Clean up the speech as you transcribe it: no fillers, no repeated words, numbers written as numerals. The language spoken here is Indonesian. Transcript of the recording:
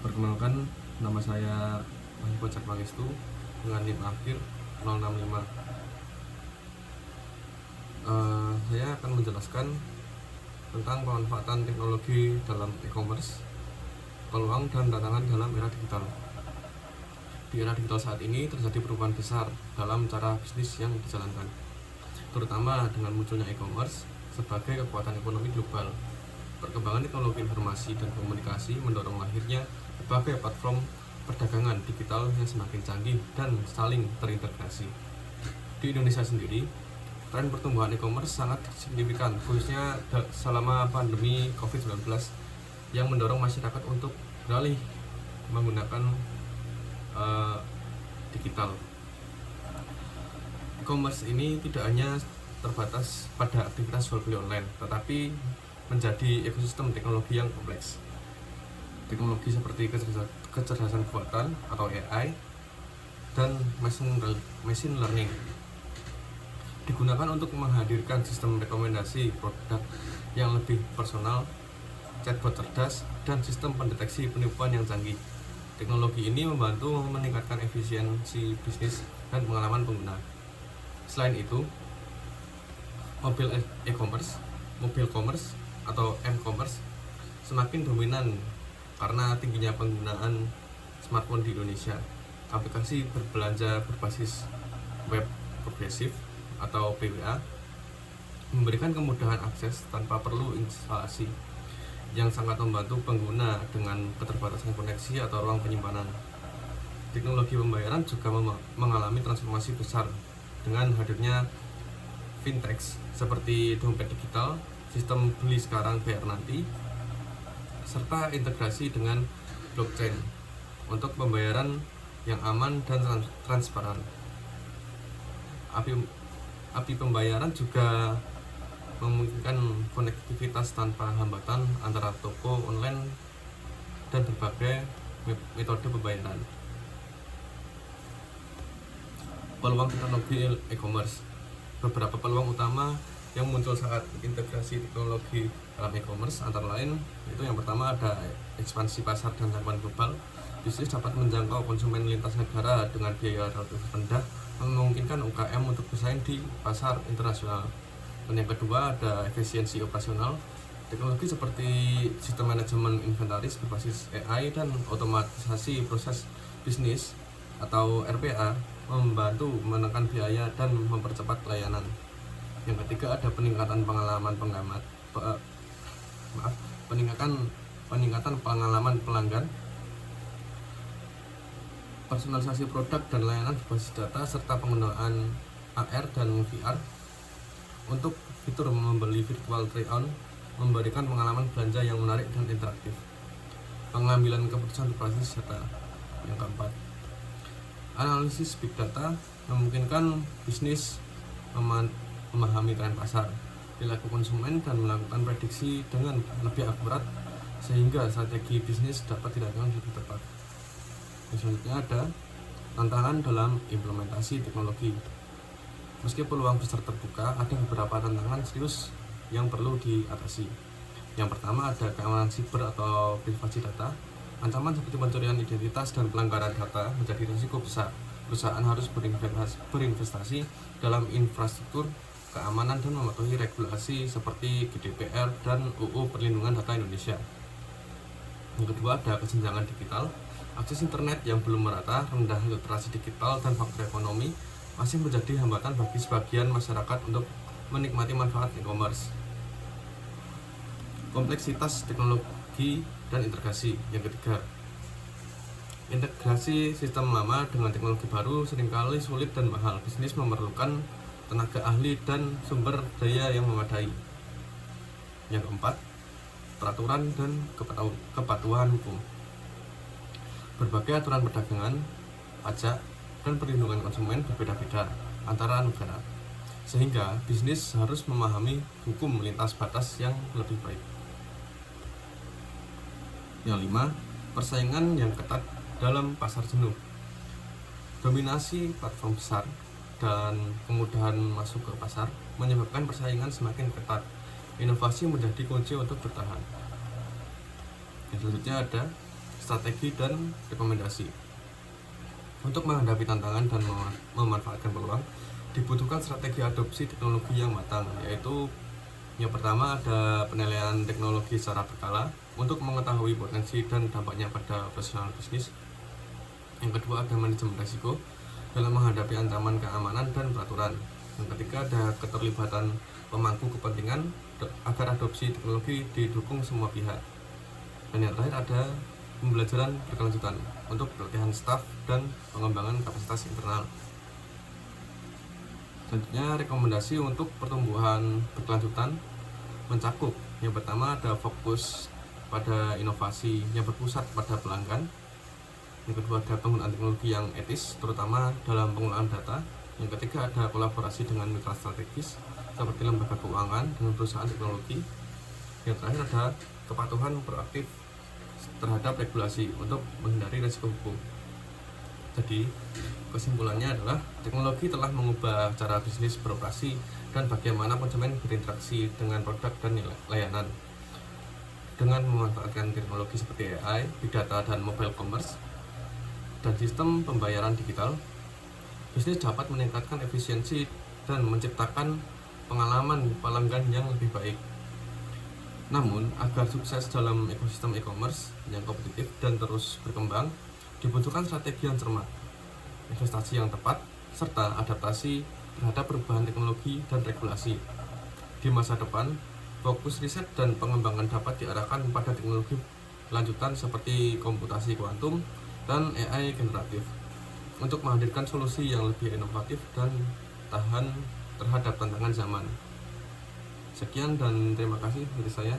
Perkenalkan, nama saya Mahiko Cakmangestu dengan NIM akhir 065. Saya akan menjelaskan tentang pemanfaatan teknologi dalam e-commerce, peluang dan tantangan dalam era digital. Di era digital saat ini terjadi perubahan besar dalam cara bisnis yang dijalankan, terutama dengan munculnya e-commerce sebagai kekuatan ekonomi global. Perkembangan teknologi informasi dan komunikasi mendorong lahirnya berbagai platform perdagangan digital yang semakin canggih dan saling terintegrasi. Di Indonesia sendiri, tren pertumbuhan e-commerce sangat signifikan, khususnya selama pandemi COVID-19 yang mendorong masyarakat untuk beralih menggunakan digital. E-commerce ini tidak hanya terbatas pada aktivitas jual beli online, tetapi menjadi ekosistem teknologi yang kompleks. Teknologi seperti kecerdasan buatan atau AI dan machine learning digunakan untuk menghadirkan sistem rekomendasi produk yang lebih personal, chatbot cerdas, dan sistem pendeteksi penipuan yang canggih. Teknologi ini membantu meningkatkan efisiensi bisnis dan pengalaman pengguna. Selain itu, mobile commerce atau m-commerce semakin dominan karena tingginya penggunaan smartphone di Indonesia. Aplikasi berbelanja berbasis web progresif atau PWA memberikan kemudahan akses tanpa perlu instalasi, yang sangat membantu pengguna dengan keterbatasan koneksi atau ruang penyimpanan. Teknologi pembayaran juga mengalami transformasi besar dengan hadirnya fintech seperti dompet digital, sistem beli sekarang bayar nanti, serta integrasi dengan blockchain untuk pembayaran yang aman dan transparan. API pembayaran juga memungkinkan konektivitas tanpa hambatan antara toko online dan berbagai metode pembayaran. Peluang teknologi e-commerce. Beberapa peluang utama yang muncul saat integrasi teknologi dalam e-commerce antara lain itu yang pertama ada ekspansi pasar dan jangkauan global. Bisnis dapat menjangkau konsumen lintas negara dengan biaya relatif rendah, memungkinkan UKM untuk bersaing di pasar internasional. Dan yang kedua ada efisiensi operasional. Teknologi seperti sistem manajemen inventaris berbasis AI dan otomatisasi proses bisnis atau RPA membantu menekan biaya dan mempercepat pelayanan. Yang ketiga ada peningkatan pengalaman pelanggan, personalisasi produk dan layanan berbasis data, serta penggunaan AR dan VR untuk fitur membeli virtual try-on memberikan pengalaman belanja yang menarik dan interaktif. Pengambilan keputusan berbasis data. Yang keempat, analisis big data memungkinkan bisnis memahami tren pasar, perilaku konsumen, dan melakukan prediksi dengan lebih akurat sehingga strategi bisnis dapat dilakukan lebih tepat. Selanjutnya ada tantangan dalam implementasi teknologi. Meski peluang besar terbuka, ada beberapa tantangan serius yang perlu diatasi. Yang pertama ada keamanan siber atau privasi data. Ancaman seperti pencurian identitas dan pelanggaran data menjadi risiko besar. Perusahaan harus berinvestasi dalam infrastruktur keamanan dan mematuhi regulasi seperti GDPR dan UU Perlindungan Data Indonesia. Yang kedua ada kesenjangan digital. Akses internet yang belum merata, rendah literasi digital, dan faktor ekonomi masih menjadi hambatan bagi sebagian masyarakat untuk menikmati manfaat e-commerce. Kompleksitas teknologi dan integrasi. Yang ketiga, integrasi sistem lama dengan teknologi baru seringkali sulit dan mahal. Bisnis memerlukan tenaga ahli dan sumber daya yang memadai. Yang keempat, peraturan dan kepatuhan hukum. Berbagai aturan perdagangan, pajak, dan perlindungan konsumen berbeda-beda antara negara, sehingga bisnis harus memahami hukum lintas batas yang lebih baik. Yang lima, persaingan yang ketat dalam pasar jenuh. Dominasi platform besar dan kemudahan masuk ke pasar menyebabkan persaingan semakin ketat. Inovasi menjadi kunci untuk bertahan. Yang selanjutnya ada strategi dan rekomendasi. Untuk menghadapi tantangan dan memanfaatkan peluang, dibutuhkan strategi adopsi teknologi yang matang, yaitu yang pertama ada penilaian teknologi secara berkala untuk mengetahui potensi dan dampaknya pada operasional bisnis. Yang kedua ada manajemen risiko dalam menghadapi ancaman keamanan dan peraturan. Yang ketiga ada keterlibatan pemangku kepentingan agar adopsi teknologi didukung semua pihak. Dan yang terakhir ada pembelajaran berkelanjutan untuk pelatihan staf dan pengembangan kapasitas internal. Selanjutnya rekomendasi untuk pertumbuhan berkelanjutan mencakup yang pertama ada fokus pada inovasi yang berpusat pada pelanggan. Yang kedua ada penggunaan teknologi yang etis terutama dalam penggunaan data. Yang ketiga ada kolaborasi dengan mitra strategis seperti lembaga keuangan dengan perusahaan teknologi. Yang terakhir ada kepatuhan proaktif terhadap regulasi untuk menghindari risiko hukum. Jadi kesimpulannya adalah teknologi telah mengubah cara bisnis beroperasi dan bagaimana konsumen berinteraksi dengan produk dan layanan. Dengan memanfaatkan teknologi seperti AI, big data, dan mobile commerce, dan sistem pembayaran digital, bisnis dapat meningkatkan efisiensi dan menciptakan pengalaman pelanggan yang lebih baik. Namun, agar sukses dalam ekosistem e-commerce yang kompetitif dan terus berkembang, dibutuhkan strategi yang cermat, investasi yang tepat, serta adaptasi terhadap perubahan teknologi dan regulasi. Di masa depan, fokus riset dan pengembangan dapat diarahkan pada teknologi lanjutan seperti komputasi kuantum dan AI generatif untuk menghadirkan solusi yang lebih inovatif dan tahan terhadap tantangan zaman. Sekian dan terima kasih dari saya.